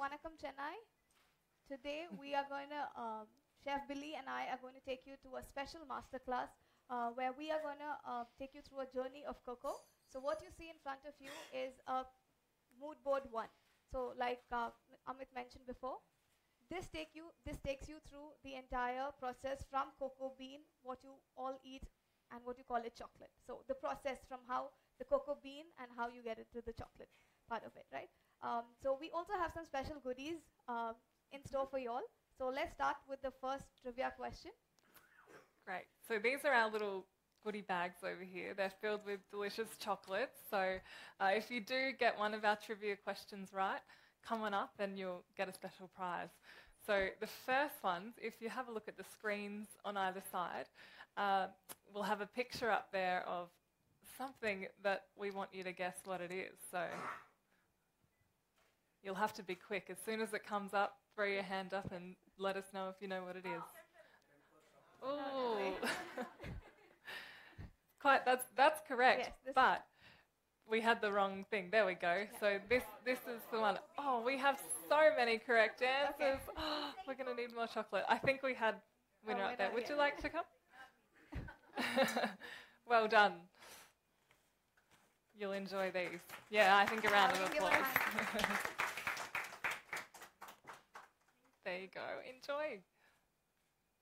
Vanakkam Chennai. Today we are going to, Chef Billie and I are going to take you to a special masterclass where we are going to take you through a journey of cocoa. So what you see in front of you is a mood board 1. So like Amit mentioned before, this takes you through the entire process from cocoa bean, what you all eat, and what you call it chocolate. So the process from how the cocoa bean and how you get it to the chocolate part of it, right? So we also have some special goodies in store for you all. So let's start with the first trivia question. Great. So these are our little goodie bags over here. They're filled with delicious chocolates. So if you do get one of our trivia questions right, come on up and you'll get a special prize. So the first ones, if you have a look at the screens on either side, we'll have a picture up there of something that we want you to guess what it is. So you'll have to be quick. As soon as it comes up, throw your hand up and let us know if you know what it is. Oh, that's correct. Yes, but we had the wrong thing. There we go. Yeah. So this is the one. Oh, we have so many correct answers. Okay. Oh, we're going to need more chocolate. I think we had winner up there. Would you like to come? Well done. You'll enjoy these. Yeah, I think a round of applause. There you go. Enjoy.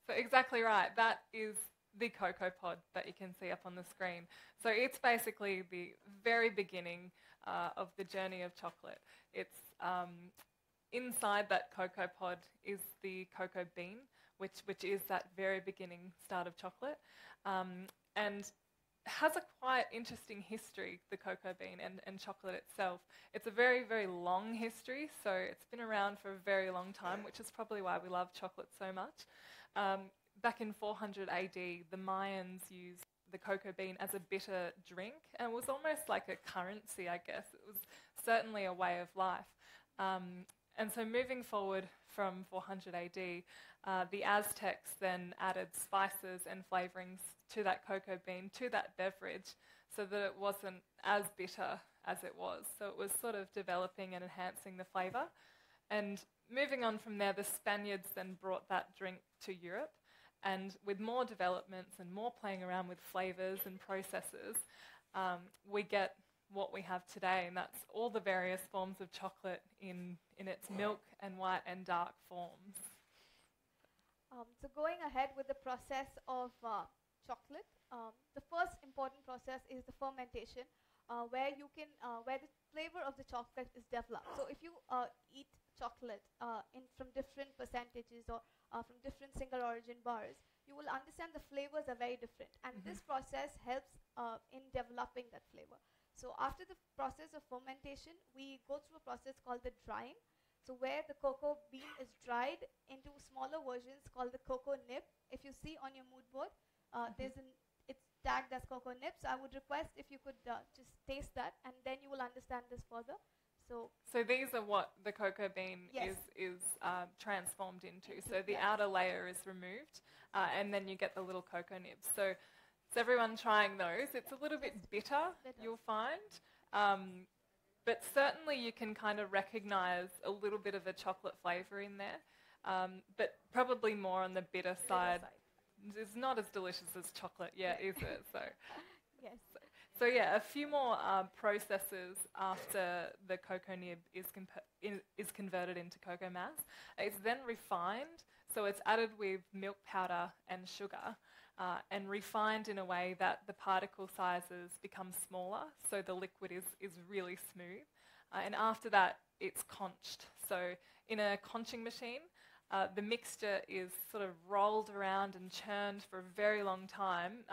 So exactly right. That is the cocoa pod that you can see up on the screen. So it's basically the very beginning of the journey of chocolate. It's inside that cocoa pod is the cocoa bean, which is that very beginning start of chocolate, and has a quite interesting history, the cocoa bean and chocolate itself. It's a very, very long history, so it's been around for a very long time, which is probably why we love chocolate so much. Back in 400 AD, the Mayans used the cocoa bean as a bitter drink, and it was almost like a currency, I guess. It was certainly a way of life. And so moving forward from 400 AD, the Aztecs then added spices and flavourings to that cocoa bean, to that beverage, so that it wasn't as bitter as it was. So it was sort of developing and enhancing the flavour. And moving on from there, the Spaniards then brought that drink to Europe. And with more developments and more playing around with flavours and processes, we get what we have today, and that's all the various forms of chocolate in its milk and white and dark forms. So going ahead with the process of chocolate, the first important process is the fermentation, where the flavor of the chocolate is developed. So if you eat chocolate from different percentages or from different single origin bars, you will understand the flavors are very different, and this process helps in developing that flavor. So after the process of fermentation, we go through a process called the drying. So where the cocoa bean is dried into smaller versions called the cocoa nib. If you see on your mood board, it's tagged as cocoa nib. So I would request if you could just taste that, and then you will understand this further. So these are what the cocoa bean is transformed into. So the outer layer is removed, and then you get the little cocoa nibs. So is everyone trying those? It's a little bit bitter, you'll find. But certainly you can kind of recognise a little bit of a chocolate flavour in there, but probably more on the bitter side. It's not as delicious as chocolate yet, is it? So, yes. So yeah, a few more processes after the cocoa nib is converted into cocoa mass. It's then refined, so it's added with milk powder and sugar, and refined in a way that the particle sizes become smaller, so the liquid is really smooth. And after that, it's conched. So in a conching machine, the mixture is sort of rolled around and churned for a very long time.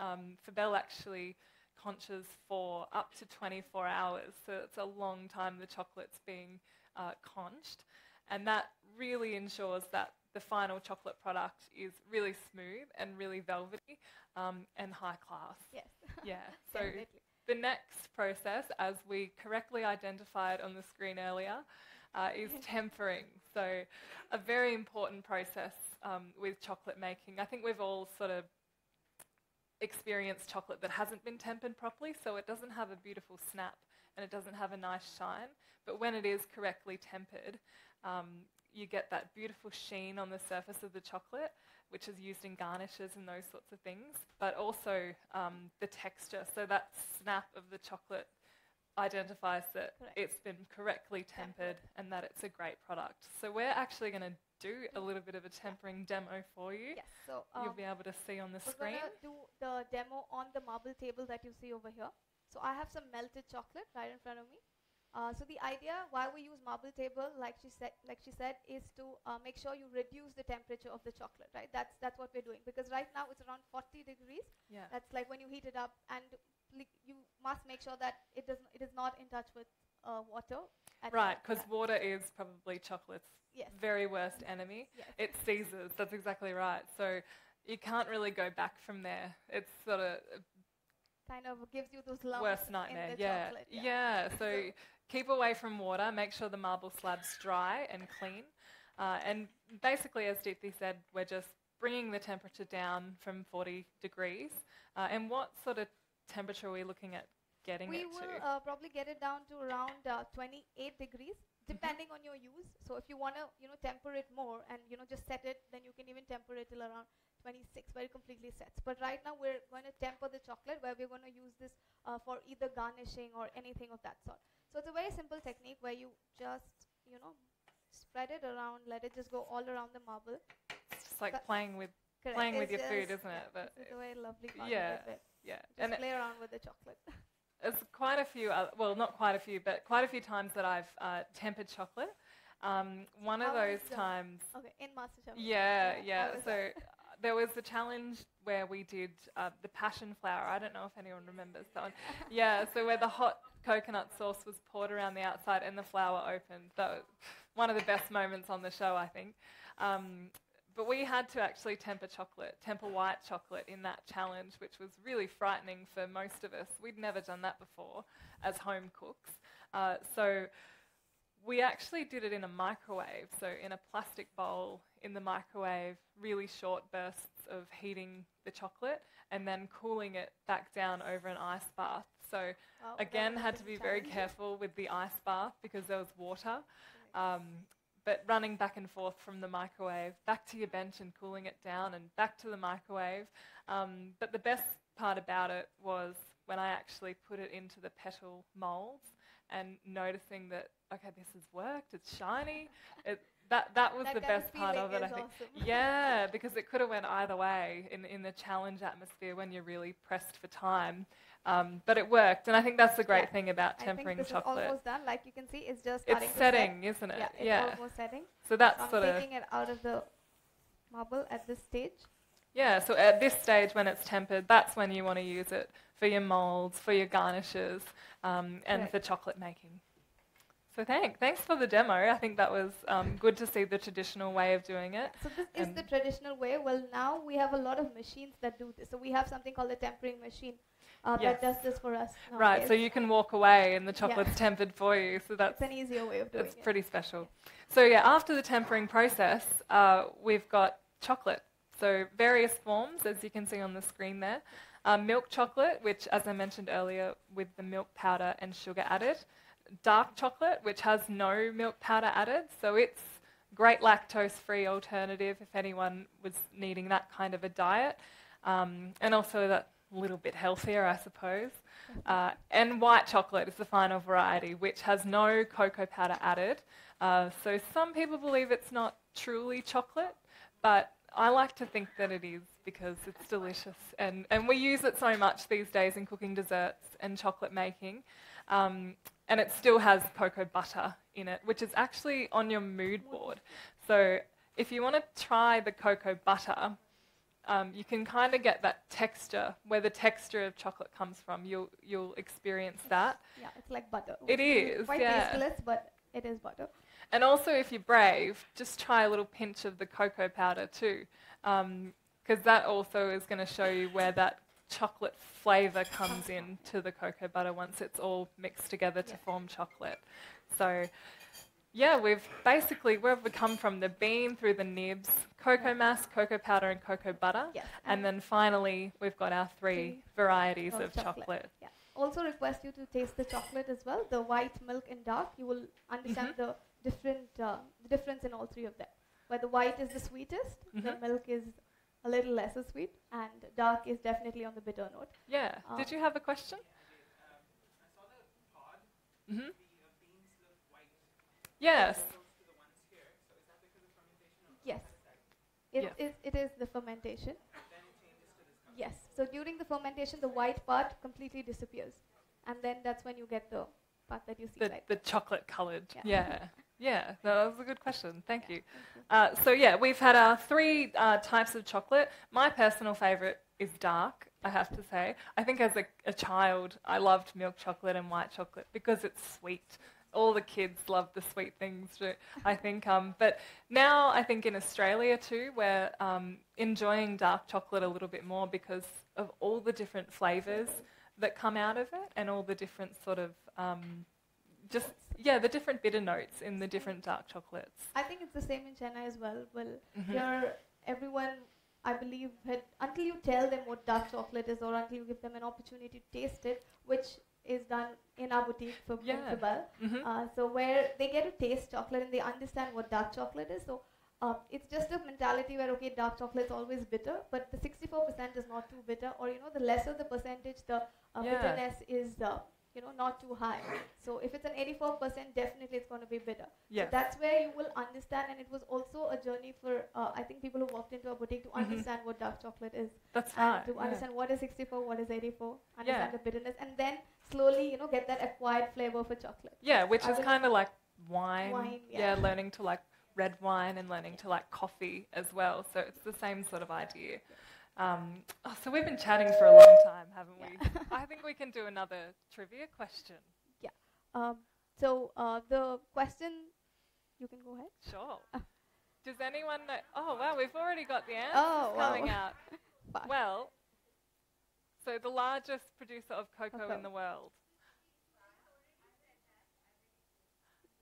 Fabelle actually conches for up to 24 hours, so it's a long time the chocolate's being conched. And that really ensures that the final chocolate product is really smooth and really velvety and high class. Yes. Yeah. So the next process, as we correctly identified on the screen earlier, is tempering. So a very important process with chocolate making. I think we've all sort of experienced chocolate that hasn't been tempered properly, so it doesn't have a beautiful snap and it doesn't have a nice shine. But when it is correctly tempered, you get that beautiful sheen on the surface of the chocolate, which is used in garnishes and those sorts of things, but also the texture. So that snap of the chocolate identifies that it's been correctly tempered and that it's a great product. So we're actually going to do a little bit of a tempering demo for you. Yes, so you'll be able to see on the screen. We're going to do the demo on the marble table that you see over here. So I have some melted chocolate right in front of me. So the idea why we use marble table, like she said, is to make sure you reduce the temperature of the chocolate, right? That's what we're doing, because right now it's around 40 degrees. Yeah. That's like when you heat it up, and you must make sure that it is not in touch with water. Right, because water is probably chocolate's very worst enemy. Yes. It seizes. That's exactly right. So you can't really go back from there. It's sort of kind of gives you those lumps worst nightmare. in the chocolate. Yeah. So keep away from water. Make sure the marble slab's dry and clean. And basically, as Deepthi said, we're just bringing the temperature down from 40 degrees. And what sort of temperature are we looking at getting it to? We will probably get it down to around 28 degrees, depending on your use. So if you want to, temper it more and, just set it, then you can even temper it till around 26, where it completely sets. But right now we're going to temper the chocolate, where we're going to use this for either garnishing or anything of that sort. So it's a very simple technique where you just, spread it around, let it just go all around the marble. It's just like playing with your food, isn't it? But it's a very lovely part of it. Yeah. Just play around with the chocolate. There's quite a few, well, not quite a few, but quite a few times that I've tempered chocolate. One of those times... Okay, in MasterChef. Yeah. So there was a challenge where we did the passion flower. I don't know if anyone remembers that one. Yeah, so where the hot coconut sauce was poured around the outside and the flour opened. That was one of the best moments on the show, I think. But we had to actually temper white chocolate in that challenge, which was really frightening for most of us. We'd never done that before as home cooks. So we actually did it in a microwave, so in a plastic bowl in the microwave, really short bursts of heating the chocolate and then cooling it back down over an ice bath. So again, had to be very careful with the ice bath because there was water. But running back and forth from the microwave, back to your bench and cooling it down and back to the microwave. But the best part about it was when I actually put it into the petal moulds and noticing that, okay, this has worked, it's shiny. That was the best part of it, I think. Awesome. Yeah, because it could have went either way in the challenge atmosphere when you're really pressed for time. But it worked, and I think that's the great thing about tempering chocolate. I think this is almost done. Like you can see, it's just starting to setting, isn't it? Yeah, it's almost setting. So that's I'm sort of taking it out of the marble at this stage. Yeah, so at this stage when it's tempered, that's when you want to use it for your moulds, for your garnishes, and for chocolate making. So thanks for the demo. I think that was good to see the traditional way of doing it. So this is the traditional way. Well, now we have a lot of machines that do this. So we have something called a tempering machine that does this for us nowadays. Right, so you can walk away and the chocolate's tempered for you. So that's an easier way of doing it. It's pretty special. So yeah, after the tempering process, we've got chocolate. So various forms, as you can see on the screen there. Milk chocolate, which, as I mentioned earlier, with the milk powder and sugar added. Dark chocolate, which has no milk powder added. So it's great lactose-free alternative if anyone was needing that kind of a diet. And also that little bit healthier, I suppose. And white chocolate is the final variety, which has no cocoa powder added. So some people believe it's not truly chocolate, but I like to think that it is because it's delicious. And we use it so much these days in cooking desserts and chocolate making. And it still has cocoa butter in it, which is actually on your mood board. So if you want to try the cocoa butter, you can kind of get that texture, where the texture of chocolate comes from. You'll experience that. Yeah, it's like butter. It is, quite tasteless, but it is butter. And also, if you're brave, just try a little pinch of the cocoa powder too, because that also is going to show you where that chocolate flavour comes in to the cocoa butter once it's all mixed together to form chocolate. So yeah, we've come from the bean through the nibs, cocoa mass, cocoa powder and cocoa butter. Yes. And then finally we've got our three varieties of chocolate. Yeah. also request you to taste the chocolate as well, the white, milk, and dark. You will understand the difference in all three of them. Where the white is the sweetest, the milk is a little lesser sweet, and dark is definitely on the bitter note. Yeah. Did you have a question? I saw the pod. The beans look white. Yes. As opposed to the ones here. So is that because of fermentation? Or Yes. It is the fermentation. then it changes to this color. Yes. So during the fermentation, the white part completely disappears, and then that's when you get the part that you see. The chocolate coloured. Yeah. Yeah, that was a good question. Thank you. So yeah, we've had our three types of chocolate. My personal favourite is dark, I have to say. I think as a child, I loved milk chocolate and white chocolate because it's sweet. All the kids love the sweet things, I think. But now I think in Australia too, we're enjoying dark chocolate a little bit more because of all the different flavours that come out of it and all the different sort of the different bitter notes in the different dark chocolates. I think it's the same in Chennai as well. Well, here everyone, I believe, until you tell them what dark chocolate is or until you give them an opportunity to taste it, which is done in our boutique for Fabelle. So where they get to taste chocolate and they understand what dark chocolate is. So it's just a mentality where, okay, dark chocolate is always bitter, but the 64% is not too bitter, or, the lesser the percentage, the bitterness is not too high. So if it's an 84%, definitely it's going to be bitter. Yes. So that's where you will understand, and it was also a journey for, I think, people who walked into a boutique to understand what dark chocolate is. That's and right. to understand what is 64, what is 84, understand the bitterness, and then slowly, get that acquired flavor for chocolate. Yeah, which is kind of like wine. Yeah, learning to like red wine and learning to like coffee as well. So it's the same sort of idea. So we've been chatting for a long time, haven't we? I think we can do another trivia question. Yeah. So the question, you can go ahead. Sure. Does anyone know? Oh, wow, we've already got the answers coming out. Well, so the largest producer of cocoa in the world.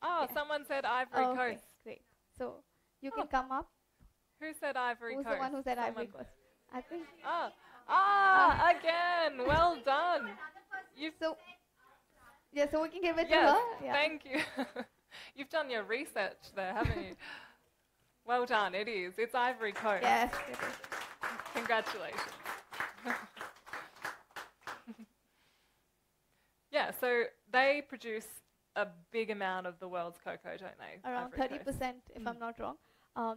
Oh, someone said Ivory Coast. Okay, great. So you can come up. Who said Ivory Coast? Who's the one who said Ivory Coast? I think. Again, well done. So we can give it to Yes, her. Yeah. thank you. You've done your research there, haven't you? Well done, it is. It's Ivory Coast. Yes, it is. Congratulations. Yeah, so they produce a big amount of the world's cocoa, don't they? Around Ivory Coast. 30%, if I'm not wrong.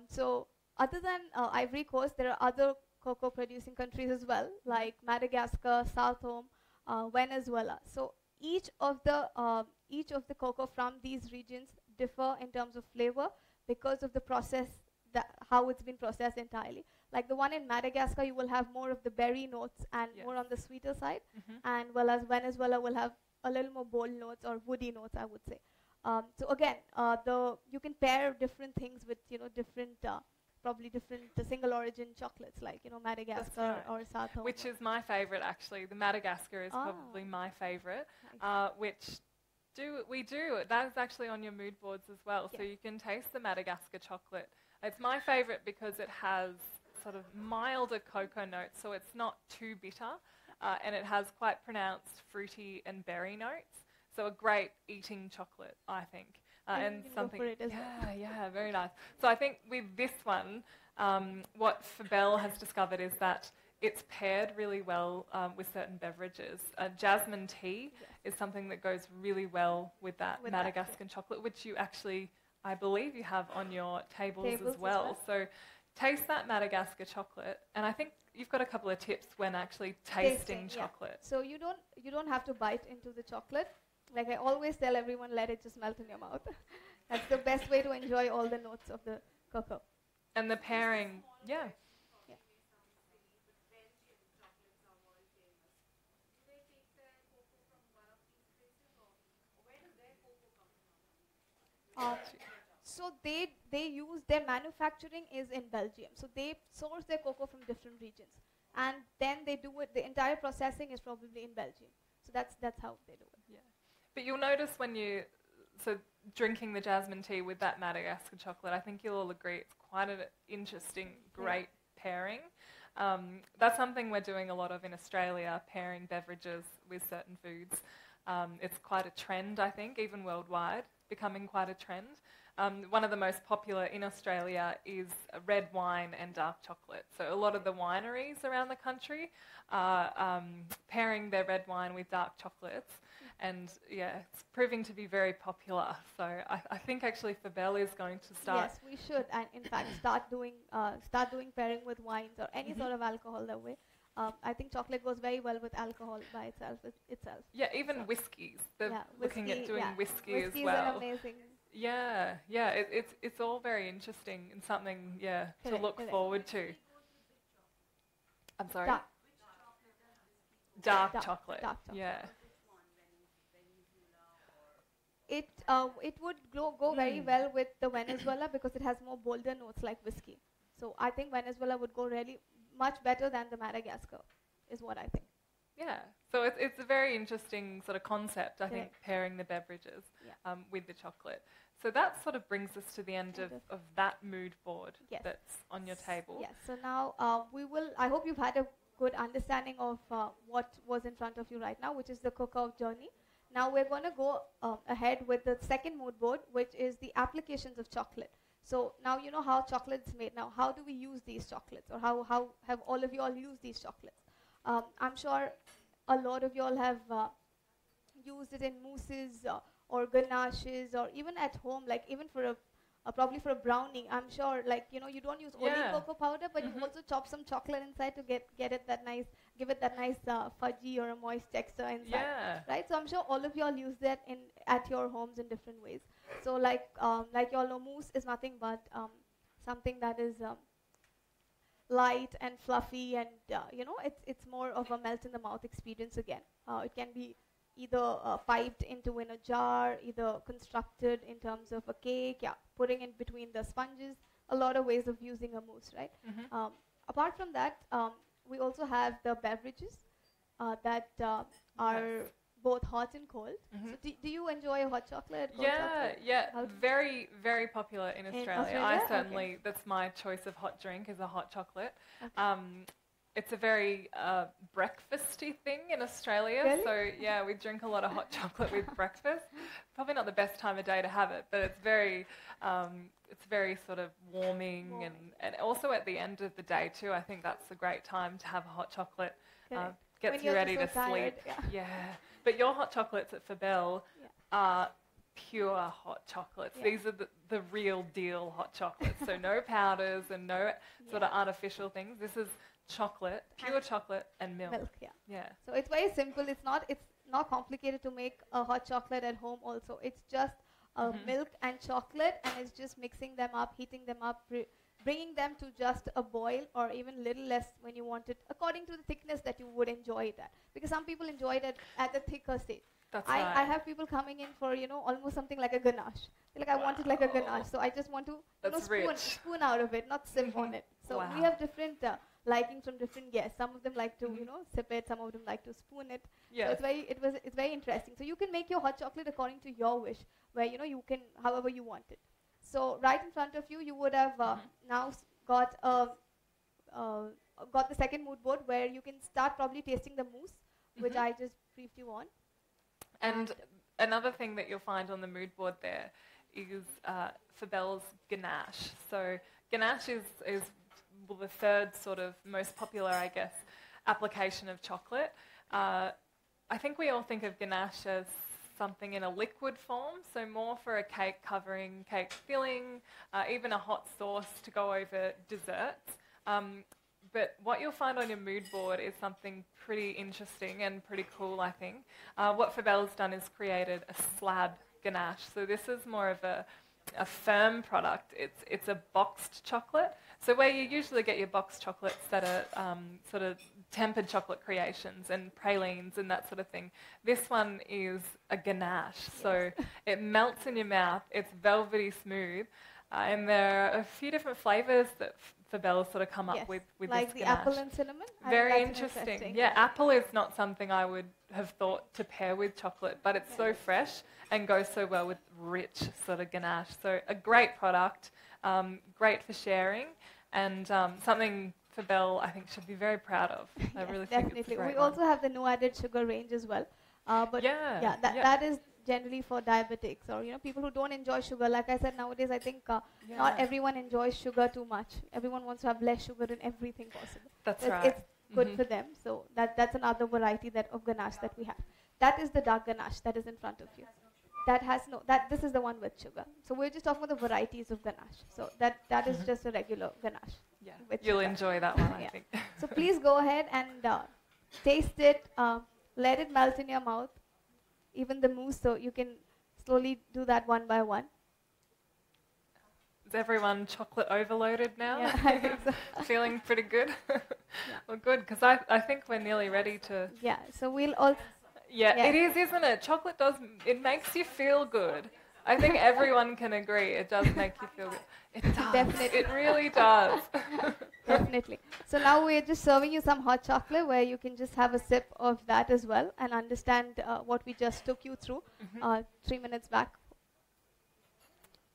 So other than Ivory Coast, there are other cocoa producing countries as well, like Madagascar, South Home, Venezuela. So each of the cocoa from these regions differ in terms of flavor because of the process, how it's been processed entirely. Like the one in Madagascar, you will have more of the berry notes and more on the sweeter side, and whereas Venezuela will have a little more bold notes or woody notes, I would say. So again, you can pair different things with different probably different single origin chocolates, like Madagascar or South Home. Which is my favourite, actually. The Madagascar is probably my favourite, we do. That is actually on your mood boards as well, so you can taste the Madagascar chocolate. It's my favourite because it has sort of milder cocoa notes, so it's not too bitter, and it has quite pronounced fruity and berry notes. So a great eating chocolate, I think. And something, yeah, very nice. So I think with this one, what Fabelle has discovered is that it's paired really well with certain beverages. Jasmine tea is something that goes really well with that Madagascar chocolate, which you actually, I believe you have on your tables as well. So taste that Madagascar chocolate, and I think you've got a couple of tips when actually tasting chocolate. So you don't have to bite into the chocolate. Like I always tell everyone, let it just melt in your mouth. That's the best way to enjoy all the notes of the cocoa. And the pairing, So they use their manufacturing is in Belgium. So they source their cocoa from different regions, and then they do it. The entire processing is probably in Belgium. So that's how they do it. Yeah. But you'll notice when drinking the jasmine tea with that Madagascar chocolate, I think you'll all agree it's quite an interesting, great pairing. That's something we're doing a lot of in Australia, pairing beverages with certain foods. It's quite a trend, I think, even worldwide, becoming quite a trend. One of the most popular in Australia is red wine and dark chocolate. So a lot of the wineries around the country are pairing their red wine with dark chocolates. And yeah, it's proving to be very popular. So I think actually Fabelle is going to start. Yes, we should, and in fact, start doing pairing with wines or any sort of alcohol that way. I think chocolate goes very well with alcohol by itself. Yeah, even whiskies. They're looking at doing whiskey as Whiskies well. are amazing. Yeah, it's all very interesting and something, to look forward to. I'm sorry? Dark chocolate. Dark chocolate. Yeah. It would go very well with the Venezuela because it has more bolder notes like whiskey. So I think Venezuela would go really much better than the Madagascar, is what I think. Yeah, so it's a very interesting sort of concept, I think, pairing the beverages with the chocolate. So that sort of brings us to the end of that mood board that's on your table. Yes, so now I hope you've had a good understanding of what was in front of you right now, which is the cocoa journey. Now we're going to go ahead with the second mood board, which is the applications of chocolate. So now you know how chocolate is made. Now how do we use these chocolates, or how have all of you all used these chocolates? I'm sure a lot of you all have used it in mousses or ganaches, or even at home, like even for probably for a brownie. I'm sure, like, you don't use only cocoa powder, but you also chop some chocolate inside to give it that nice fudgy or a moist texture inside, right? So I'm sure all of you all use that at your homes in different ways. So like you all know, mousse is nothing but something that is light and fluffy, and it's more of a melt in the mouth experience again. It can be either piped into in a jar, either constructed in terms of a cake, putting in between the sponges. A lot of ways of using a mousse, right? Apart from that, we also have the beverages that are both hot and cold. So do you enjoy a hot chocolate? Cold chocolate? Very, very popular in Australia. I certainly, okay. That's my choice of hot drink, is a hot chocolate. Okay. It's a very breakfasty thing in Australia. Really? So yeah, we drink a lot of hot chocolate with breakfast. Probably not the best time of day to have it, but it's very sort of warming. And also at the end of the day too. I think that's a great time to have a hot chocolate. Gets you ready to sleep. Yeah. But your hot chocolates at Fabelle are pure hot chocolates. These are the real deal hot chocolates. So no powders and no sort of artificial things. This is chocolate, pure chocolate and milk. So it's very simple. It's not complicated to make a hot chocolate at home also. It's just milk and chocolate, and it's just mixing them up, heating them up, bringing them to just a boil, or even little less when you want it, according to the thickness that you would enjoy it at. Because some people enjoy it at the thicker stage. That's I right. have people coming in for, almost something like a ganache. They're like, I want it like a ganache, so I just want to spoon out of it, not sip on it. So we have different likings from different guests. Some of them like to, sip it. Some of them like to spoon it. Yes. So it's very interesting. So you can make your hot chocolate according to your wish, where you can however you want it. So right in front of you, you would have now got the second mood board, where you can start probably tasting the mousse, which I just briefed you on. And another thing that you'll find on the mood board there is Fabelle's ganache. So ganache is the third sort of most popular, I guess, application of chocolate. I think we all think of ganache as something in a liquid form, so more for a cake covering, cake filling, even a hot sauce to go over desserts. But what you'll find on your mood board is something pretty interesting and pretty cool, I think. What Fabelle's done is created a slab ganache. So this is more of a firm product. It's a boxed chocolate. So where you usually get your boxed chocolates that are sort of tempered chocolate creations and pralines and that sort of thing, this one is a ganache. So it melts in your mouth. It's velvety smooth. And there are a few different flavours that Fabelle sort of come up with like this the ganache. apple and cinnamon. Very interesting. Yeah, apple is not something I would have thought to pair with chocolate, but it's so fresh and goes so well with rich sort of ganache. So a great product, great for sharing, and something Fabelle, I think, should be very proud of. I Yes, really think it's a definitely. great We one. also have the no added sugar range as well. But Yeah, that is generally for diabetics or people who don't enjoy sugar. Like I said, nowadays I think not everyone enjoys sugar too much. Everyone wants to have less sugar in everything possible. That's So right. it's good for them. So that's another variety of ganache that we have. That is the dark ganache that is in front of you. That has this is the one with sugar. So we're just talking about the varieties of ganache. So that is just a regular ganache. Yeah, with you'll sugar. enjoy that one, I Yeah. think. So please go ahead and taste it. Let it melt in your mouth. Even the mousse, so you can slowly do that one by one. Is everyone chocolate overloaded now? Yeah, I think so. Feeling pretty good? Well, good, because I think we're nearly ready to... Yeah, so we'll also... Yeah, Yeah. it is, isn't it? Chocolate it makes you feel good. I think everyone can agree it does make you feel good. It does. Definitely. It really does. Definitely. So now we're just serving you some hot chocolate where you can just have a sip of that as well and understand what we just took you through 3 minutes back.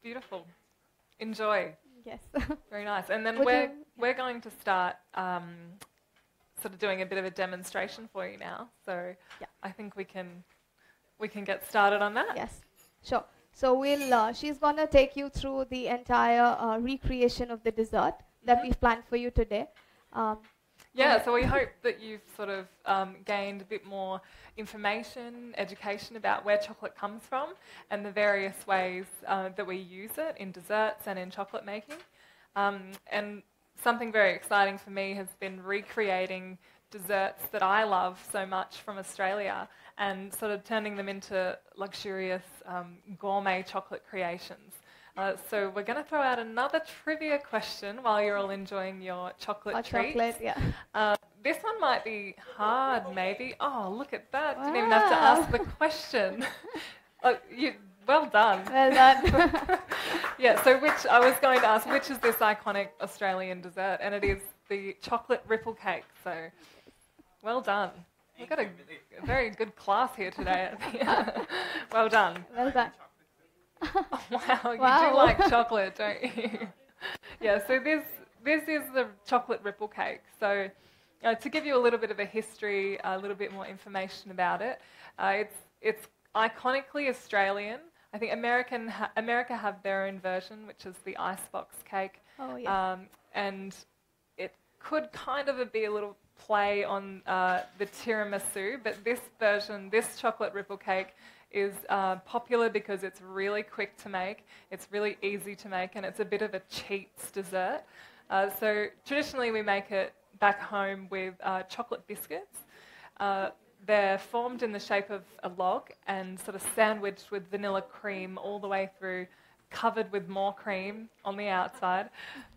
Beautiful. Enjoy. Yes. Very nice. And then Would we're going to start sort of doing a bit of a demonstration for you now. So Yeah. I think we can get started on that. Yes, sure. So she's going to take you through the entire recreation of the dessert that we've planned for you today. Yeah, so we hope that you've sort of gained a bit more information, education about where chocolate comes from and the various ways that we use it in desserts and in chocolate making. And something very exciting for me has been recreating desserts that I love so much from Australia and sort of turning them into luxurious gourmet chocolate creations. So we're going to throw out another trivia question while you're all enjoying your chocolate Hot treats. chocolate, yeah. This one might be hard, maybe. Oh, look at that. Didn't even have to ask the question. Well done. Well done. Yeah, so I was going to ask, which is this iconic Australian dessert? And it is the chocolate ripple cake. So well done. We've got a very good class here today. Well done. Well done. Oh, wow, you Wow. do like chocolate, don't you? Yeah, so this is the chocolate ripple cake. So to give you a little bit of a history, a little bit more information about it, it's iconically Australian. I think America have their own version, which is the icebox cake. Oh, yeah. And it could kind of be a little play on the tiramisu, but this version, this chocolate ripple cake, is popular because it's really quick to make, it's really easy to make, and it's a bit of a cheats dessert. So traditionally we make it back home with chocolate biscuits. They're formed in the shape of a log and sort of sandwiched with vanilla cream all the way through, covered with more cream on the outside.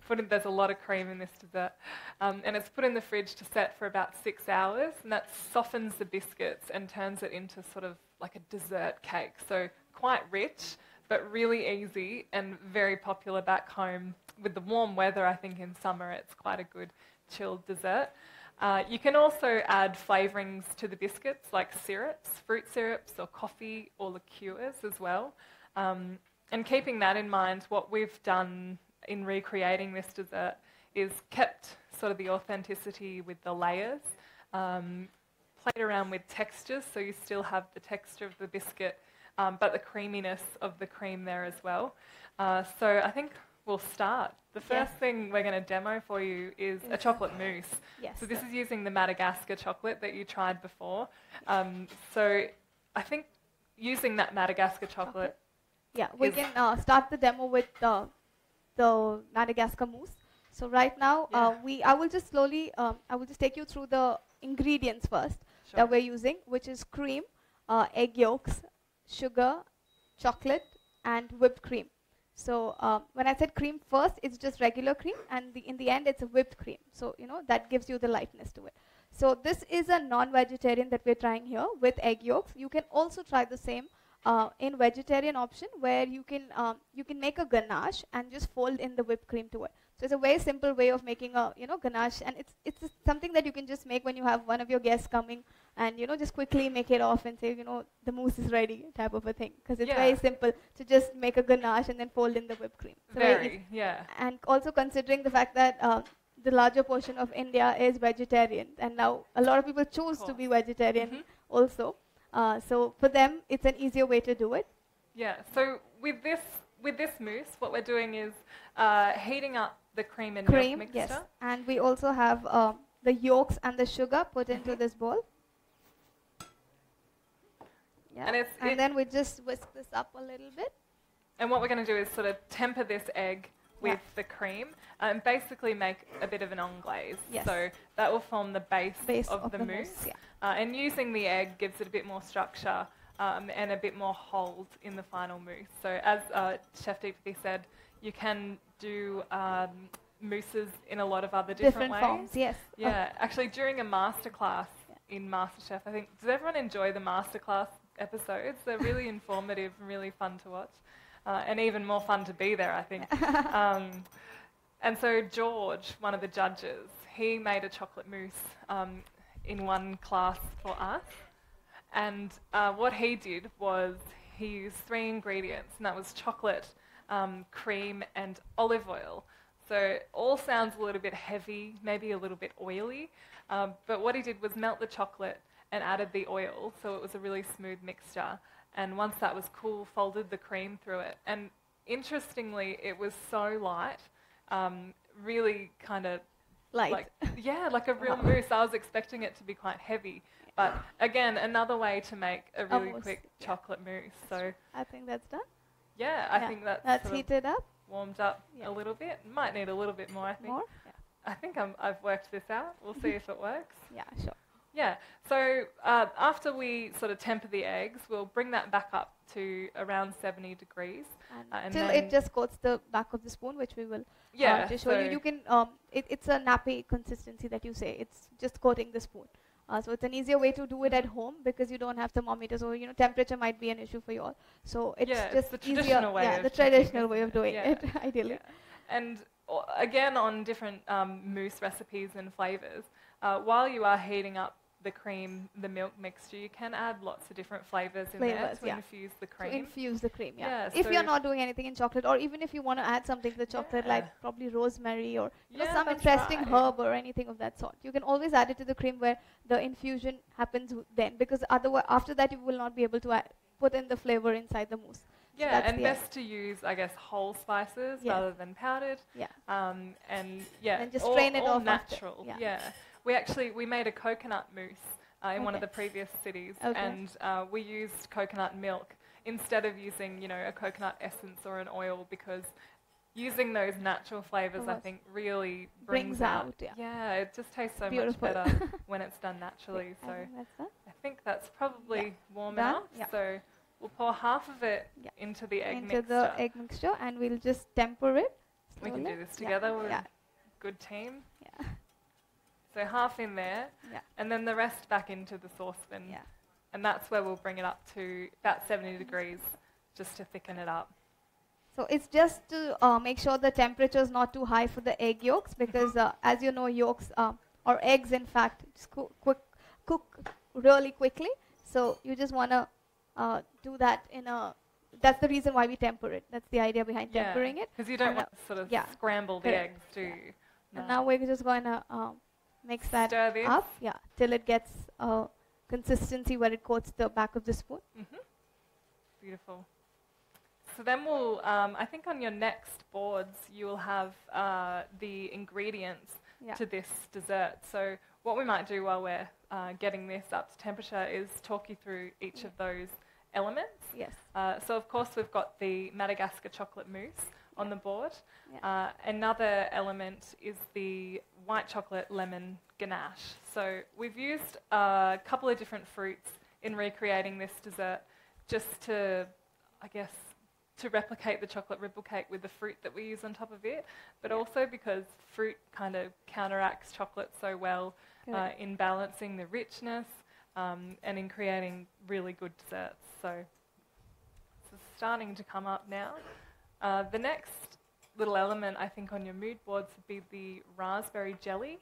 There's a lot of cream in this dessert. And it's put in the fridge to set for about 6 hours, and that softens the biscuits and turns it into sort of like a dessert cake. So quite rich, but really easy and very popular back home. With the warm weather, I think in summer it's quite a good chilled dessert. You can also add flavourings to the biscuits like syrups, fruit syrups or coffee or liqueurs as well. And keeping that in mind, what we've done in recreating this dessert is kept sort of the authenticity with the layers, played around with textures so you still have the texture of the biscuit but the creaminess of the cream there as well. So I think we'll start. The first thing we're going to demo for you is a chocolate mousse. Yes. So this is using the Madagascar chocolate that you tried before. So I think using that Madagascar chocolate. Yeah, we can start the demo with the Madagascar mousse. So right now, I will just take you through the ingredients first that we're using, which is cream, egg yolks, sugar, chocolate, and whipped cream. So when I said cream first, it's just regular cream, and in the end, it's a whipped cream. So that gives you the lightness to it. So this is a non-vegetarian that we're trying here with egg yolks. You can also try the same in vegetarian option where you can make a ganache and just fold in the whipped cream to it. So it's a very simple way of making a ganache, and it's just something that you can just make when you have one of your guests coming, and just quickly make it off and say the mousse is ready type of a thing, because it's very simple to just make a ganache and then fold in the whipped cream. So Very, yeah. And also considering the fact that the larger portion of India is vegetarian, and now a lot of people choose to course. be vegetarian Mhm. also. So for them, it's an easier way to do it. Yeah, so with this mousse, what we're doing is heating up the cream and Cream, milk yes, mixture. and we also have the yolks and the sugar put into Mhm. this bowl. Yeah, And and then we just whisk this up a little bit. And what we're going to do is sort of temper this egg with the cream and basically make a bit of an anglaise. Yes. So that will form the base Of the mousse. yeah. And using the egg gives it a bit more structure and a bit more hold in the final mousse. So as Chef Deepthi said, you can do mousses in a lot of other different ways. forms, yes. Yeah, actually during a masterclass in MasterChef, I think, does everyone enjoy the masterclass episodes? They're really informative and really fun to watch. And even more fun to be there, I think. And so George, one of the judges, he made a chocolate mousse in one class for us. And what he did was he used 3 ingredients, and that was chocolate, cream, and olive oil. So it all sounds a little bit heavy, maybe a little bit oily. But what he did was melt the chocolate and added the oil, so it was a really smooth mixture. And once that was cool, folded the cream through it. And interestingly, it was so light, really kind of Light. like a real mousse. I was expecting it to be quite heavy. But again, another way to make a really mousse, quick yeah. chocolate mousse. So I think that's done. yeah, I think that's That's sort of heated up. warmed up Yeah. a little bit. Might need a little bit more, I think. More? I think I've worked this out. We'll see if it works. Yeah, sure. Yeah, so after we sort of temper the eggs, we'll bring that back up to around 70 degrees. And Till then- it just coats the back of the spoon, which we will to show so you. You can, it's a nappy consistency that you say. It's just coating the spoon. So it's an easier way to do it at home because you don't have thermometers, or temperature might be an issue for you all. So it's Yeah, just it's the easier. traditional way of the cooking, traditional way isn't of doing Yeah. it, ideally. Yeah. And again, on different mousse recipes and flavors, while you are heating up the cream, the milk mixture, you can add lots of different flavors in there to infuse the To cream. infuse the cream, Yeah, if so- you're not doing anything in chocolate, or even if you want to add something to the chocolate, like Yeah. probably rosemary or Yeah, some that's interesting right. herb or anything of that sort, you can always add it to the cream where the infusion happens then, because otherwise, after that, you will not be able to put in the flavor inside the mousse. Yeah, that's and the best to use, I guess, whole spices Yeah. rather than powdered. Yeah. And yeah, And just all, strain it all off after. natural. Yeah. We made a coconut mousse in one of Okay. the previous cities, Okay. and we used coconut milk instead of using, a coconut essence or an oil, because using those natural flavors, I Almost think, really brings out, yeah. Yeah, it just tastes so Beautiful. much better when it's done naturally. So I think that's done. I think that's probably warm Done, enough. yeah. So we'll pour half of it Yeah. into the egg Into mixture. the egg mixture, and we'll just temper it. We can slowly. do this together. We're Yeah. a good team. Yeah. So half in there, Yeah. and then the rest back into the saucepan. Yeah. And that's where we'll bring it up to about 70 degrees, just to thicken it up. So it's just to make sure the temperature is not too high for the egg yolks, because as you know, yolks or eggs, in fact, just cook really quickly. So you just want to do that that's the reason why we temper it. That's the idea behind tempering it. Because you don't And want to sort of yeah, scramble the correct. eggs, do Yeah. you? And No. now we're just going to mix that Stir this. up, till it gets consistency where it coats the back of the spoon. Beautiful. So then we'll, I think on your next boards, you will have the ingredients Yeah. to this dessert. So what we might do while we're getting this up to temperature is talk you through each of those elements. Yes. So of course we've got the Madagascar chocolate mousse on the board. Yeah. Another element is the white chocolate lemon ganache. So we've used a couple of different fruits in recreating this dessert, just to, I guess, to replicate the chocolate ripple cake with the fruit that we use on top of it, but also because fruit kind of counteracts chocolate so well Correct. in balancing the richness and in creating really good desserts. So it's starting to come up now. The next little element, I think, on your mood boards would be the raspberry jelly.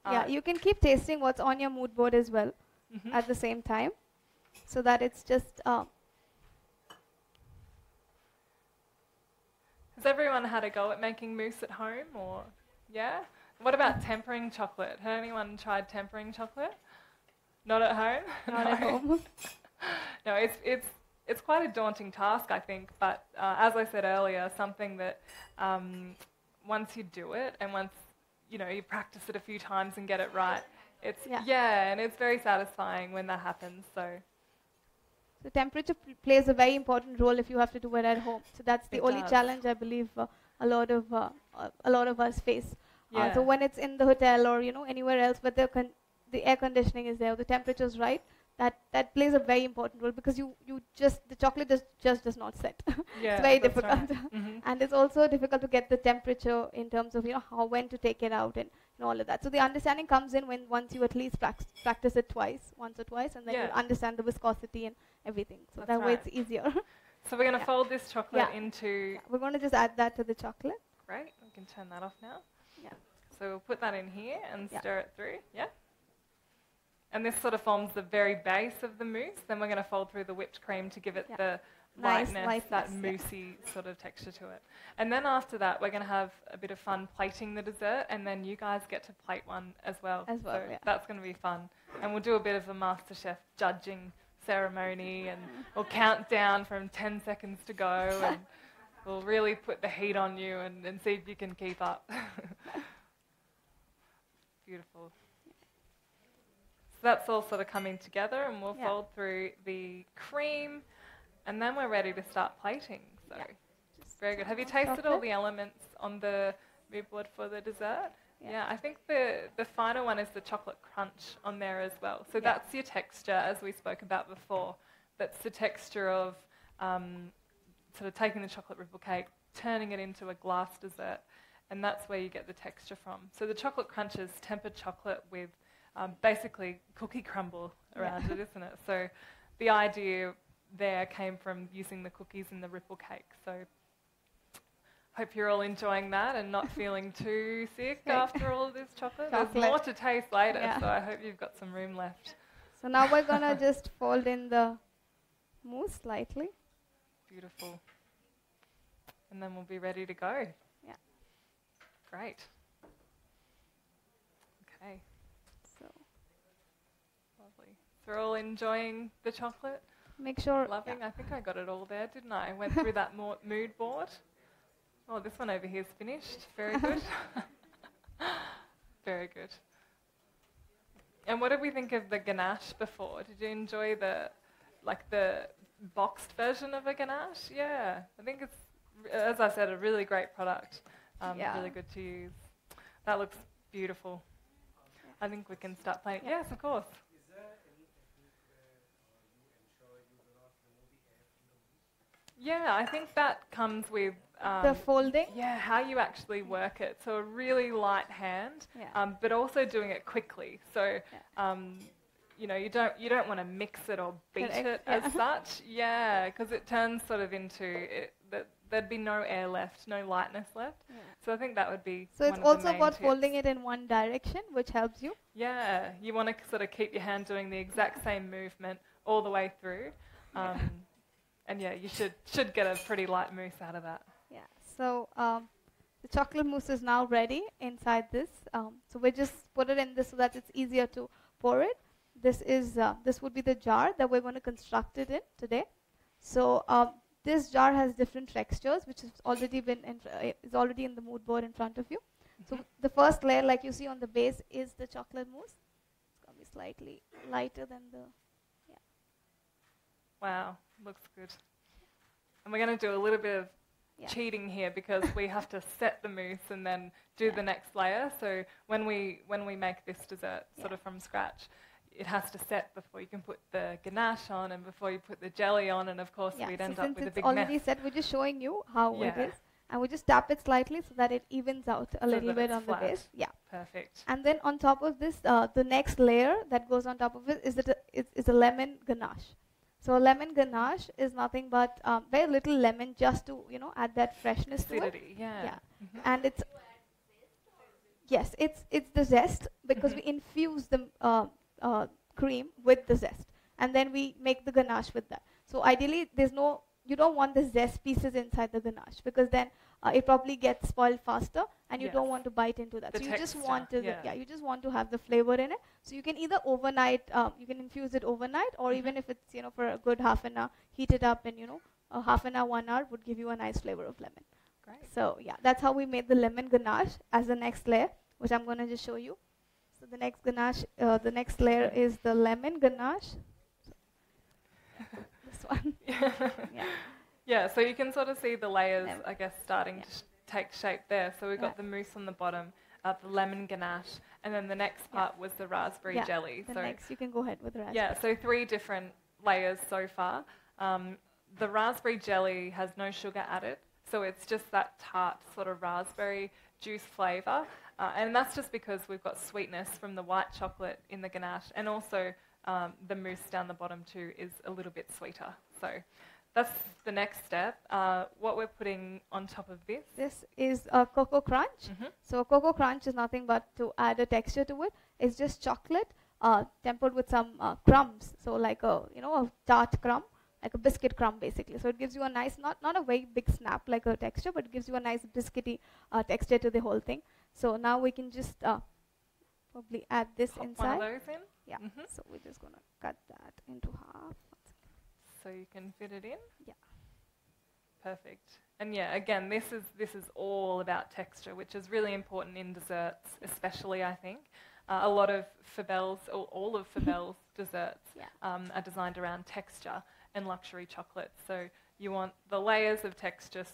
Yeah, you can keep tasting what's on your mood board as well Mhm. at the same time, so that it's just Has everyone had a go at making mousse at home, or yeah? What about tempering chocolate? Has anyone tried tempering chocolate? Not at home? Not at home. No, it's quite a daunting task, I think, but as I said earlier, something that once you do it and once you practice it a few times and get it right, and it's very satisfying when that happens. So temperature plays a very important role if you have to do it at home. So that's the only challenge I believe a lot of us face. So when it's in the hotel or anywhere else, but the air conditioning is there, the temperature is right. That plays a very important role because the chocolate just does not set. Yeah, it's very that's difficult, right. and it's also difficult to get the temperature in terms of when to take it out and all of that. So the understanding comes in once you at least practice it once or twice, and then you understand the viscosity and everything. So that's that way right. it's easier. So we're going to fold this chocolate into. We're going to just add that to the chocolate. Great, we can turn that off now. Yeah. So we'll put that in here and stir it through. Yeah. And this sort of forms the very base of the mousse. Then we're going to fold through the whipped cream to give it the lightness, that moussey sort of texture to it. And then after that, we're going to have a bit of fun plating the dessert, and then you guys get to plate one as well. So that's going to be fun. And we'll do a bit of a MasterChef judging ceremony, and we'll count down from 10 seconds to go, and we'll really put the heat on you and see if you can keep up. Beautiful. That's all sort of coming together, and we'll fold through the cream, and then we're ready to start plating. So very good. Have you tasted all the elements on the mood board for the dessert? Yeah, I think the final one is the chocolate crunch on there as well. So that's your texture, as we spoke about before. That's the texture of sort of taking the chocolate ripple cake, turning it into a glass dessert, and that's where you get the texture from. So the chocolate crunch is tempered chocolate with basically cookie crumble around it, isn't it? So the idea there came from using the cookies in the ripple cake. So hope you're all enjoying that and not feeling too sick after all of this chocolate. There's more to taste later, so I hope you've got some room left. So now we're going to just fold in the mousse slightly. Beautiful. And then we'll be ready to go. Yeah. Great. Okay. So lovely. So we're all enjoying the chocolate? Make sure. Loving. I think I got it all there, didn't I? I went through that mood board. Oh, this one over here is finished. Very good. Very good. And what did we think of the ganache before? Did you enjoy the boxed version of a ganache? Yeah. I think it's, as I said, a really great product. Really good to use. That looks beautiful. I think we can start playing. Yes, of course. Is there any technique where you ensure you do not remove the air from the mousse? Yeah, I think that comes with the folding. Yeah, how you actually work it. So a really light hand, but also doing it quickly. So you don't want to mix it or beat it as such. Yeah, because it turns sort of into it. There'd be no air left, no lightness left. Yeah. So I think that would be. So it's also about folding it in one direction, which helps you. Yeah, you want to sort of keep your hand doing the exact same movement all the way through, and you should get a pretty light mousse out of that. Yeah. So the chocolate mousse is now ready inside this. So we just put it in this so that it's easier to pour it. This would be the jar that we're going to construct it in today. So this jar has different textures, which has already is already in the mood board in front of you. So the first layer, like you see on the base, is the chocolate mousse. It's going to be slightly lighter than the. Wow, looks good. And we're going to do a little bit of cheating here because we have to set the mousse and then do the next layer. So when we make this dessert sort of from scratch, it has to set before you can put the ganache on and before you put the jelly on, and of course we'd end up with a big mess. Since it's already set, we're just showing you how it is, and we just tap it slightly so that it evens out a little bit on the base. Yeah. Perfect. And then on top of this, the next layer that goes on top of it is a lemon ganache. So a lemon ganache is nothing but very little lemon, just to add that freshness to it. Yeah. And it's it's the zest because we infuse the cream with the zest, and then we make the ganache with that. So ideally, there's no you don't want the zest pieces inside the ganache, because then it probably gets spoiled faster, and you don't want to bite into that. The so you just texture, want to, you just want to have the flavor in it. So you can either overnight, you can infuse it overnight, or even if it's, for a good half an hour, heat it up, and a half an hour, 1 hour would give you a nice flavor of lemon. Great. So yeah, that's how we made the lemon ganache as the next layer, which I'm going to just show you. So the next ganache, the next layer is the lemon ganache. This one. Yeah. Yeah, so you can sort of see the layers, I guess, starting to take shape there. So we've got the mousse on the bottom, the lemon ganache, and then the next part was the raspberry jelly. The so next, you can go ahead with the raspberry. Yeah, so 3 different layers so far. The raspberry jelly has no sugar added, so it's just that tart sort of raspberry juice flavour. And that's just because we've got sweetness from the white chocolate in the ganache, and also the mousse down the bottom too is a little bit sweeter. So that's the next step. What we're putting on top of this? This is a Coco Crunch. So a Coco Crunch is nothing but to add a texture to it. It's just chocolate tempered with some crumbs. So like a tart crumb, like a biscuit crumb basically. So it gives you a nice, not a very big snap like a texture, but it gives you a nice biscuity texture to the whole thing. So now we can just probably add this Pop inside. one of those in. Yeah. So we're just gonna cut that into half. So you can fit it in. Yeah. Perfect. And yeah, again, this is all about texture, which is really important in desserts, especially I think. A lot of Fabelle's, or all of Fabelle's desserts are designed around texture and luxury chocolates. So you want the layers of texture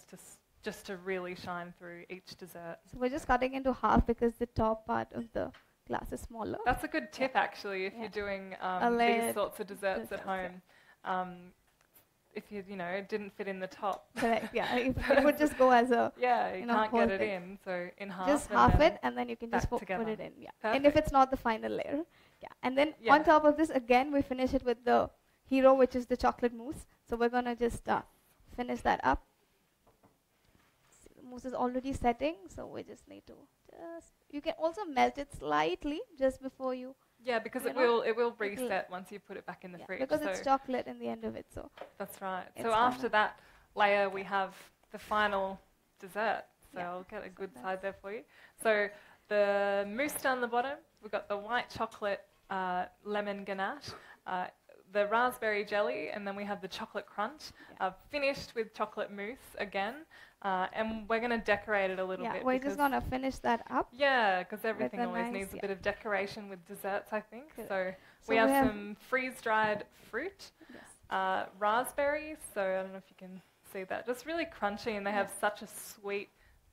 just to really shine through each dessert. So we're just cutting into half because the top part of the glass is smaller. That's a good tip actually if you're doing these sorts of desserts at home. If you it didn't fit in the top. Correct, yeah. It would just go as a you can't get it in, so in half. Just half it, and then you can just put it in. Yeah. And if it's not the final layer. Yeah. And then on top of this, again, we finish it with the hero, which is the chocolate mousse. So we're going to just finish that up. See, the mousse is already setting, so we just need to you can also melt it slightly just before you. Yeah, because it will reset once you put it back in the fridge. Because it's chocolate in the end of it, so. That's right. So after that layer, we have the final dessert. So I'll get a good side there for you. So the mousse down the bottom, we've got the white chocolate lemon ganache, the raspberry jelly, and then we have the chocolate crunch, finished with chocolate mousse again. And we're going to decorate it a little bit. Yeah, we're just going to finish that up. Yeah, because everything always needs a bit of decoration with desserts, I think. So we have some freeze-dried fruit, raspberries. So I don't know if you can see that. Just really crunchy, and they have such a sweet,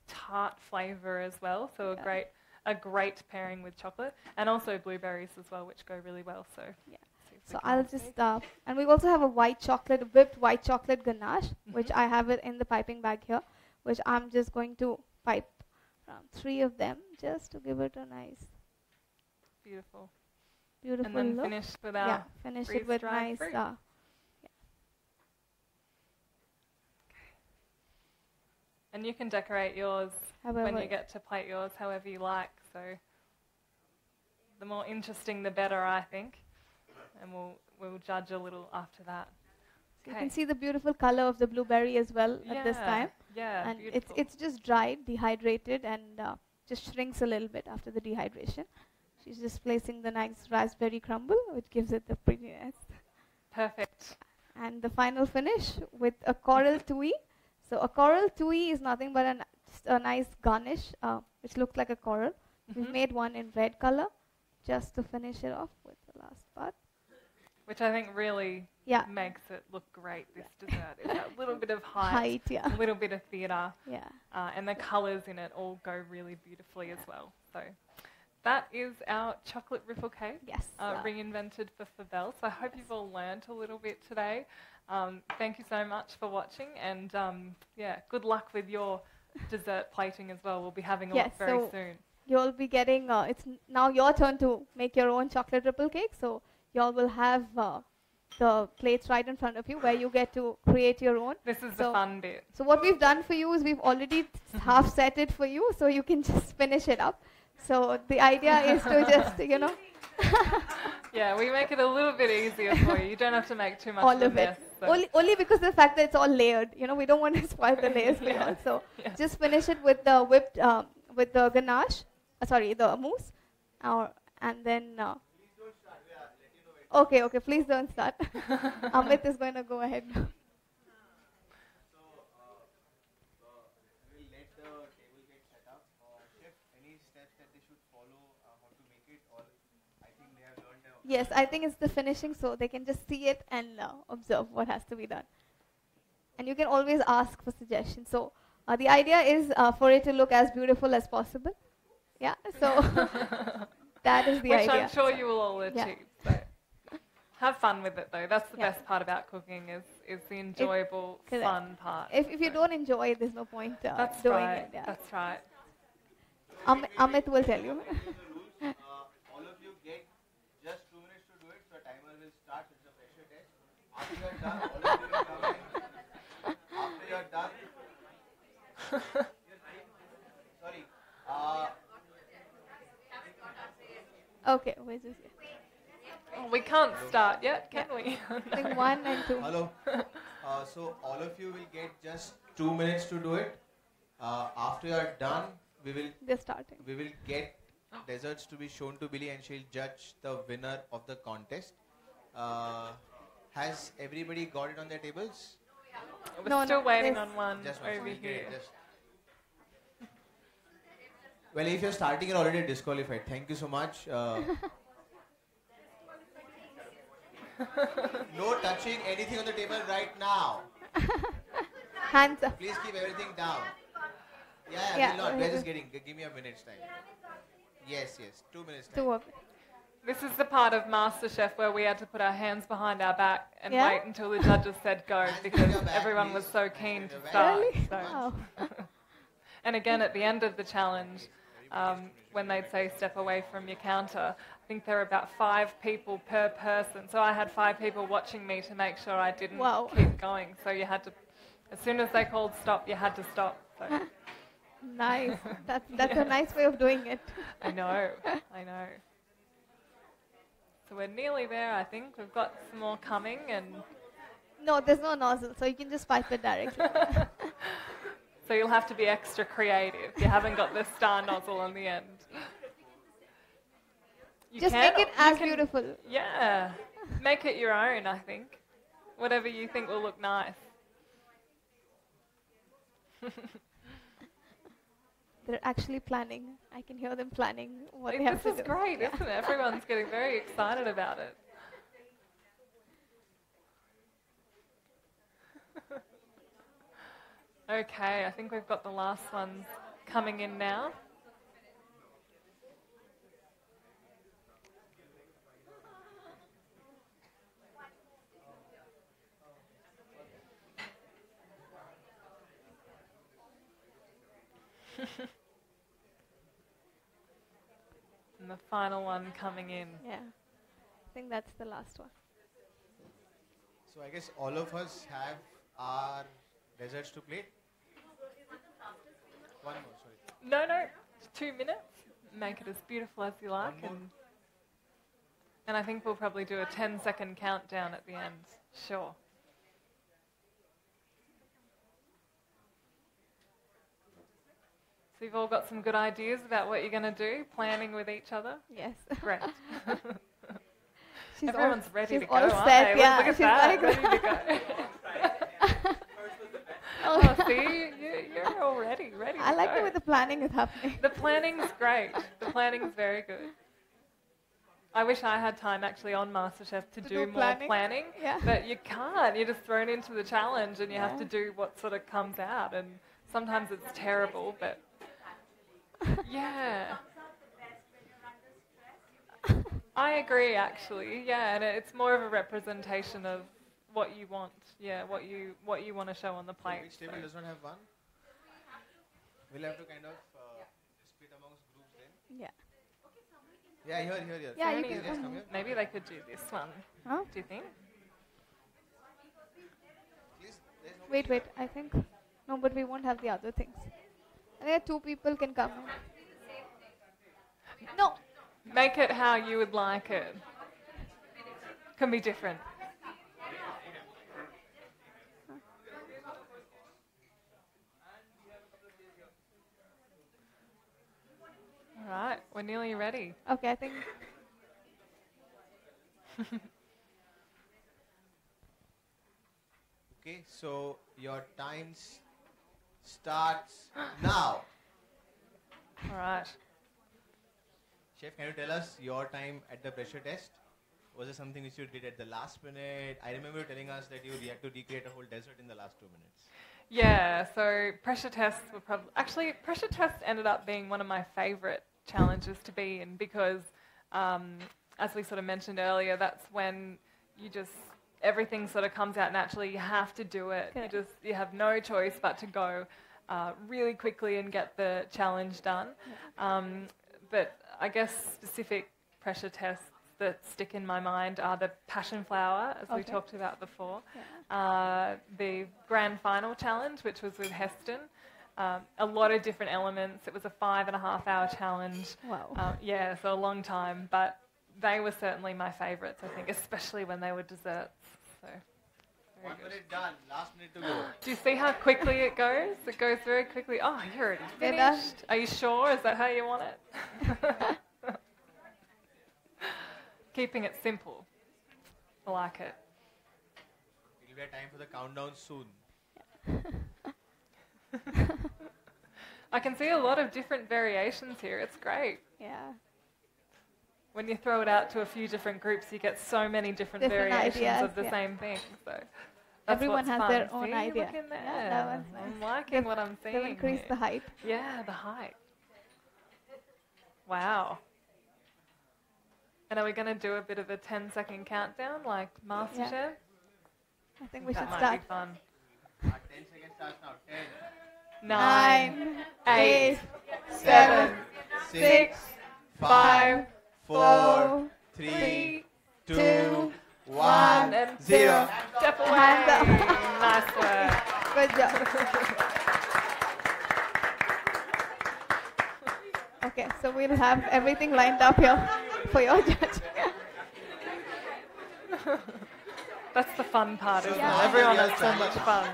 tart flavour as well. So a great pairing with chocolate, and also blueberries as well, which go really well. So So I'll just, and we also have a whipped white chocolate ganache, which I have it in the piping bag here, which I'm just going to pipe around 3 of them just to give it a nice, beautiful look. And then finish with our finish it with nice, fruit. And you can decorate yours when you get to plate yours however you like. So the more interesting, the better, I think. And we'll judge a little after that. So you can see the beautiful color of the blueberry as well at this time. Yeah, and beautiful. it's just dried, dehydrated, and just shrinks a little bit after the dehydration. She's just placing the nice raspberry crumble, which gives it the prettiness. Perfect. And the final finish with a coral tui. So a coral tui is nothing but a nice garnish, which looks like a coral. We've made one in red color, just to finish it off with the last part. Which I think really makes it look great, this dessert. It's a little bit of height, a little bit of theatre, and the colours in it all go really beautifully as well. So that is our chocolate riffle cake, reinvented for Fabelle. So I hope you've all learned a little bit today. Thank you so much for watching, and good luck with your dessert plating as well. We'll be having a look very soon. You'll be getting, it's now your turn to make your own chocolate ripple cake. So y'all will have the plates right in front of you where you get to create your own. This is the fun bit. So what we've done for you is we've already half set it for you, so you can just finish it up. So the idea is to just, Yeah, we make it a little bit easier for you. You don't have to make too much all of a of mess. it. So Only because of the fact that it's all layered. You know, we don't want to spoil the layers for Yeah. y'all. So Yeah. just finish it with the whipped, with the ganache. Sorry, the mousse. And then. Okay, please don't start. Amit is going to go ahead. So, we'll let the table get set up. Chef, any steps that they should follow how to make it, or I think they have learned. Yes, I think it's the finishing, so they can just see it and observe what has to be done. And you can always ask for suggestions. So the idea is for it to look as beautiful as possible. Yeah, so that is the which idea. I'm sure you will all Yeah. achieve. So have fun with it, though. That's the Yeah. best part about cooking is the enjoyable, correct. fun part. If you So don't enjoy it, there's no point that's doing right. it. Yeah. That's right. Amit will tell you. All of you get just 2 minutes to do it, so timer will start. It's a pressure test. After you're done, all of you will come in. After you're done, sorry. Okay, we're just. Oh, we can't start yet, can we? I think 1 and 2. Hello. So all of you will get just 2 minutes to do it. After you're done, They're starting. we will get desserts to be shown to Billie, and she'll judge the winner of the contest. Has everybody got it on their tables? We're No, still no, waiting there's- on one Just over one. here. Well, if you're starting, you're already disqualified. Thank you so much. No touching anything on the table right now. Hands up. Please keep everything down. Yeah, Yeah, we'll not. we'll We're do- just getting. Give me a minute's time. Yes. 2 minutes time. 2 of it. This is the part of MasterChef where we had to put our hands behind our back and Yeah? wait until the judges said go Hands because behind your back, everyone was please. so Hands keen behind to your back. start. Really? So. Wow. And again, at the end of the challenge, when they'd say step away from your counter, I think there were about 5 people per person. So I had 5 people watching me to make sure I didn't Wow. keep going. So you had to, as soon as they called stop, you had to stop. So Nice. That's a nice way of doing it. I know. So we're nearly there, I think. We've got some more coming and No, there's no nozzle, so you can just pipe it directly. so you'll have to be extra creative. You haven't got the star nozzle on the end. You Just can- make it you as can- beautiful. Yeah. Make it your own, I think. Whatever you think will look nice. They're actually planning. I can hear them planning what they This have to is do. great, Yeah. isn't it? Everyone's getting very excited about it. Okay, I think we've got the last ones coming in now. And the final one coming in. Yeah. I think that's the last one. So I guess all of us have our desserts to plate. One more, sorry. No, 2 minutes. Make it as beautiful as you like. One more? And I think we'll probably do a 10-second countdown at the end. Sure. So you've all got some good ideas about what you're going to do, planning with each other? Yes. Great. She's Everyone's all, ready she's to go, all aren't set. they? Yeah, Look at she's that, like, ready to go. Oh, see, you're all ready to I like go. the way the planning is happening. The planning's great. The planning's very good. I wish I had time actually on MasterChef to To do do more planning? planning, Yeah. but you can't. You're just thrown into the challenge and you have to Yeah. do what sort of comes out, and sometimes it's terrible, but yeah. I agree actually, yeah, and it's more of a representation of what you want, what you want to show on the plate. Which table so. does not have one? We'll have to kind of split amongst groups then. Yeah. Yeah, here. Yeah, you Maybe- can Yes, come come here. here. Maybe they could do this one. Huh? Do you think? Please, there's no Wait. I think. No, but we won't have the other things. I think 2 people can come in. No. Make it how you would like it. Can be different. All right, we're nearly ready. Okay, I think. Okay, so your time starts now. All right. Chef, can you tell us your time at the pressure test? Was it something which you did at the last minute? I remember you telling us that you had to recreate a whole dessert in the last 2 minutes. Yeah, so pressure tests were probably... Actually, pressure tests ended up being one of my favourite challenges to be in because, as we sort of mentioned earlier, that's when you just... Everything sort of comes out naturally. You have to do it. Okay. You have no choice but to go really quickly and get the challenge done. Yeah. But I guess specific pressure tests that stick in my mind are the passion flower, as we talked about before, the grand final challenge, which was with Heston. A lot of different elements. It was a 5.5-hour challenge. Wow. Yeah, so a long time, but they were certainly my favourites, I think, especially when they were desserts. So, very 1 good. minute done, last minute to go. Do you see how quickly it goes? It goes very quickly. Oh, you're already They're done. finished. Are you sure? Is that how you want it? Keeping it simple. I like it. It'll be a time for the countdown soon. I can see a lot of different variations here. It's great. Yeah. When you throw it out to a few different groups, you get so many different variations ideas, of the same thing. So that's Everyone what's has fun. their own See, idea. Look in there. Yeah, that one's nice. I'm liking what I'm seeing. They've increased here. the height. Yeah, the height. Wow. And are we going to do a bit of a 10-second countdown like MasterChef? Yeah. I think we should That start. might be fun. 10 seconds starts now. 10, 9, 8, 7, 6, 5, 4, 3, 3, 2, 2, 1, and 0. Step away. Hands up. Nice work. Good job. Okay, so we'll have everything lined up here for your judging. That's the fun part, isn't Yeah. it? Everyone has so much fun.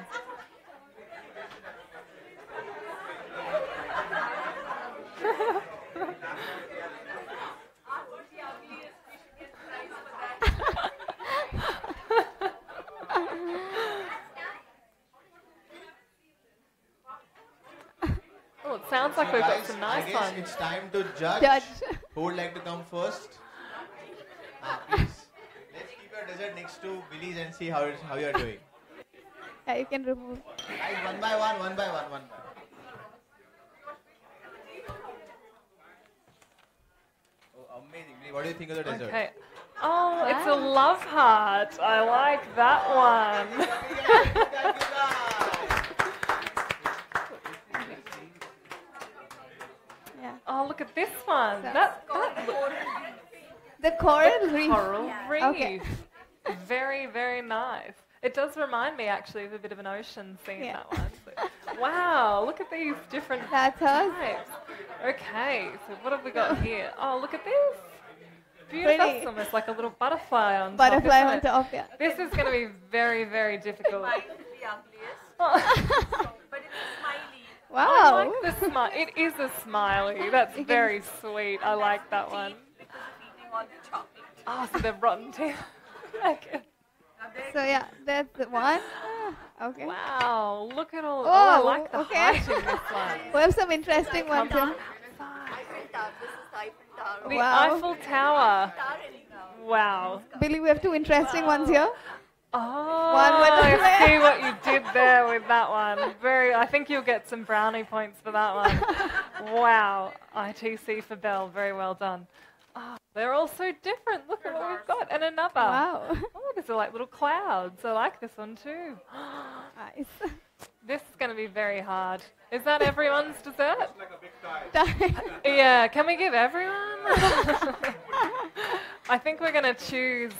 Oh, it sounds like we've got Guys, some I nice guess ones. it's time to judge. Judge. Who would like to come first? Please. Let's keep your dessert next to Billie's and see how you are doing. Yeah, you can remove. Guys, one by one, one by one, one by one. Oh, amazing. Billie, what do you think of the dessert? Okay. Oh, it's a love heart. I like that one. Thank you, guys. Yeah. Oh, look at this one. That The coral reef. coral reef. Okay. Very, very nice. It does remind me actually of a bit of an ocean scene, Yeah. that one. So, wow, look at these different That's hers. types. Okay, so what have we got here? Oh, look at this. Beautiful. Pretty. That's almost like a little butterfly on Butterfly top, on isn't it? top, yeah. This is going to be very, very difficult. Mine is the ugliest, Oh, but it's smiley. I Wow. like the smile. It is a smiley. That's You can- very sweet. I like that one. Because of eating all the chocolate. Oh, so they're rotten teeth. Okay. Now there So yeah, that's the one. Okay. Wow, look at all. Oh, I like the okay. height in this one. We have some interesting ones Come here. on. Eiffel Tower. This is the Eiffel Tower. The Wow. Eiffel Tower. Tower anyhow. Wow. Billie, we have two interesting ones here. Oh, One butterfly. I see what you did there with that one. I think you'll get some brownie points for that one. Wow. ITC Fabelle, very well done. Oh, they're all so different. Look at what we've got. And another. Wow. Oh, these are like little clouds. I like this one too. Nice. This is going to be very hard. Is that everyone's dessert? Done. Yeah, can we give everyone? I think we're going to choose.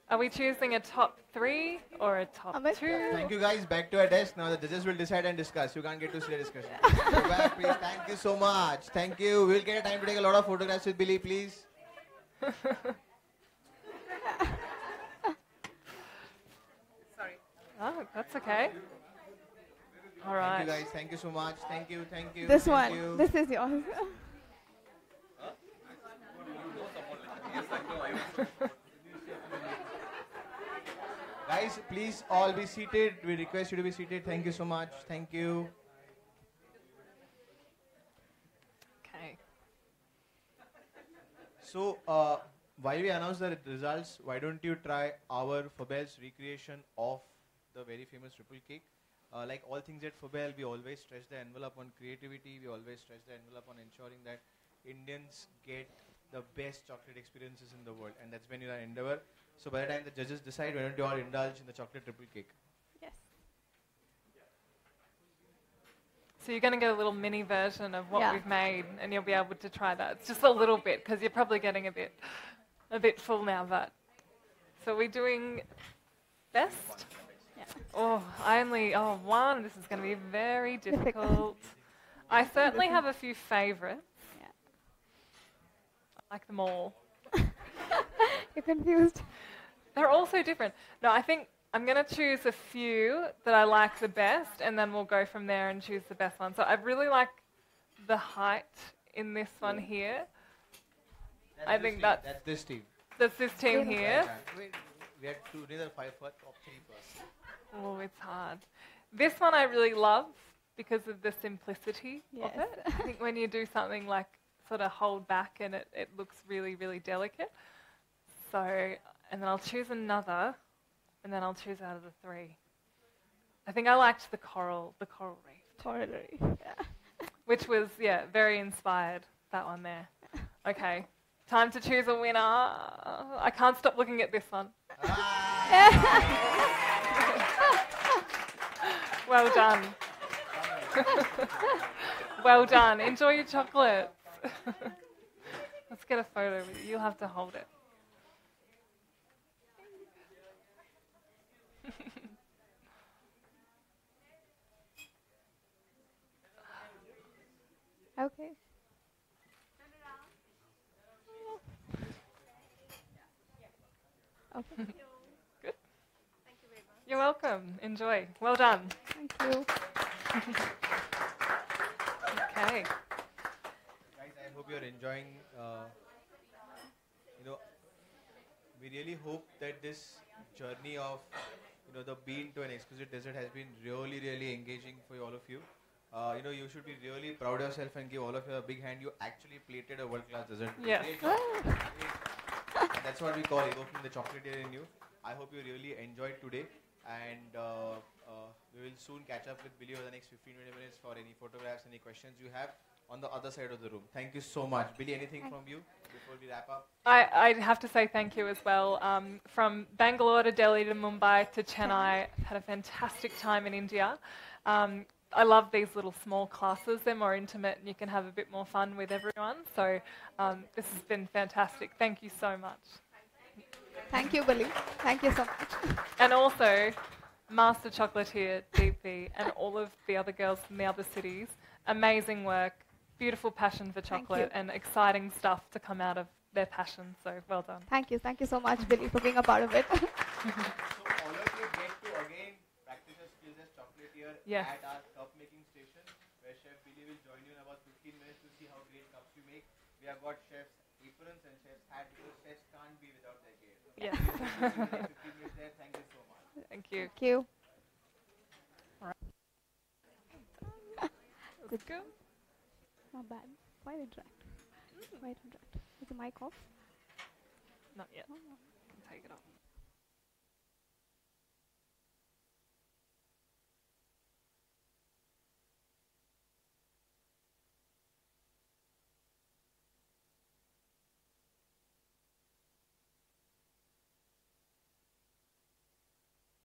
Are we choosing a top 3 or a top 2? Thank you guys. Back to our desk. Now the judges will decide and discuss. You can't get to see the discussion. Go back, please. Thank you so much. Thank you. We'll get a time to take a lot of photographs with Billie, please. Sorry. Oh, that's okay. All right. Thank you guys. Thank you so much. Thank you. Thank you. This thank one. You. This is yours. Guys, please all be seated. We request you to be seated. Thank you so much. Thank you. Okay. So, while we announce the results, why don't you try our Fabelle's recreation of the very famous triple cake? Like all things at Fabelle, we always stretch the envelope on creativity. We always stretch the envelope on ensuring that Indians get the best chocolate experiences in the world, and that's been our endeavor. So by the time the judges decide, why don't you all indulge in the chocolate triple cake? Yes. So you're going to get a little mini version of what Yeah. we've made, and you'll be able to try that. It's just a little bit, because you're probably getting a bit full now. But so we're doing best. Yeah. Oh, one. This is going to be very difficult. I certainly have a few favourites. Yeah. I like them all. You're confused. They're all so different. No, I think I'm going to choose a few that I like the best, and then we'll go from there and choose the best one. So I really like the height in this one here. I think that's this team. this team Yeah. here. We had to do the top three first. Oh, it's hard. This one I really love because of the simplicity Yes. of it. I think when you do something like sort of hold back and it looks really, really delicate. So, and then I'll choose another, and then I'll choose out of the three. I think I liked the coral reef, Corollary. Yeah. which was, very inspired, that one there. Okay, time to choose a winner. I can't stop looking at this one. Well done. Well done. Enjoy your chocolates. Let's get a photo with you. You'll have to hold it. Okay. Okay. Good. You're welcome. Enjoy. Well done. Thank you. Okay. Guys, I hope you're enjoying. We really hope that this journey of, the bean to an exquisite dessert has been really, really engaging for all of you. You should be really proud of yourself and give all of you a big hand. You actually plated a world-class dessert. Yes. Great job. That's what we call evoking the chocolatier in you. I hope you really enjoyed today, and we will soon catch up with Billie over the next 15-20 minutes for any photographs, any questions you have on the other side of the room. Thank you so much. Billie, anything from you before we wrap up? I have to say thank you as well. From Bangalore to Delhi to Mumbai to Chennai, I've had a fantastic time in India. I love these little small classes. They're more intimate and you can have a bit more fun with everyone. So this has been fantastic. Thank you so much. Thank you, Billie. Thank you so much. And also, Master Chocolatier, Deepthi, and all of the other girls from the other cities. Amazing work, beautiful passion for chocolate, and exciting stuff to come out of their passion. So well done. Thank you. Thank you so much, Billie, for being a part of it. So all of you get to again practice your skills as chocolatier Yes. at our cup making station, where Chef Billie will join you in about 15 minutes to see how great cups you make. We have got chefs' aprons and chefs' hats because chefs can't be without their gear. Yes. 15 minutes there. Thank you so much. Thank you. Thank you. Good. Go. Not bad. Quite interact. Quite interact. Is the mic off? Not yet. Oh. You can take it off.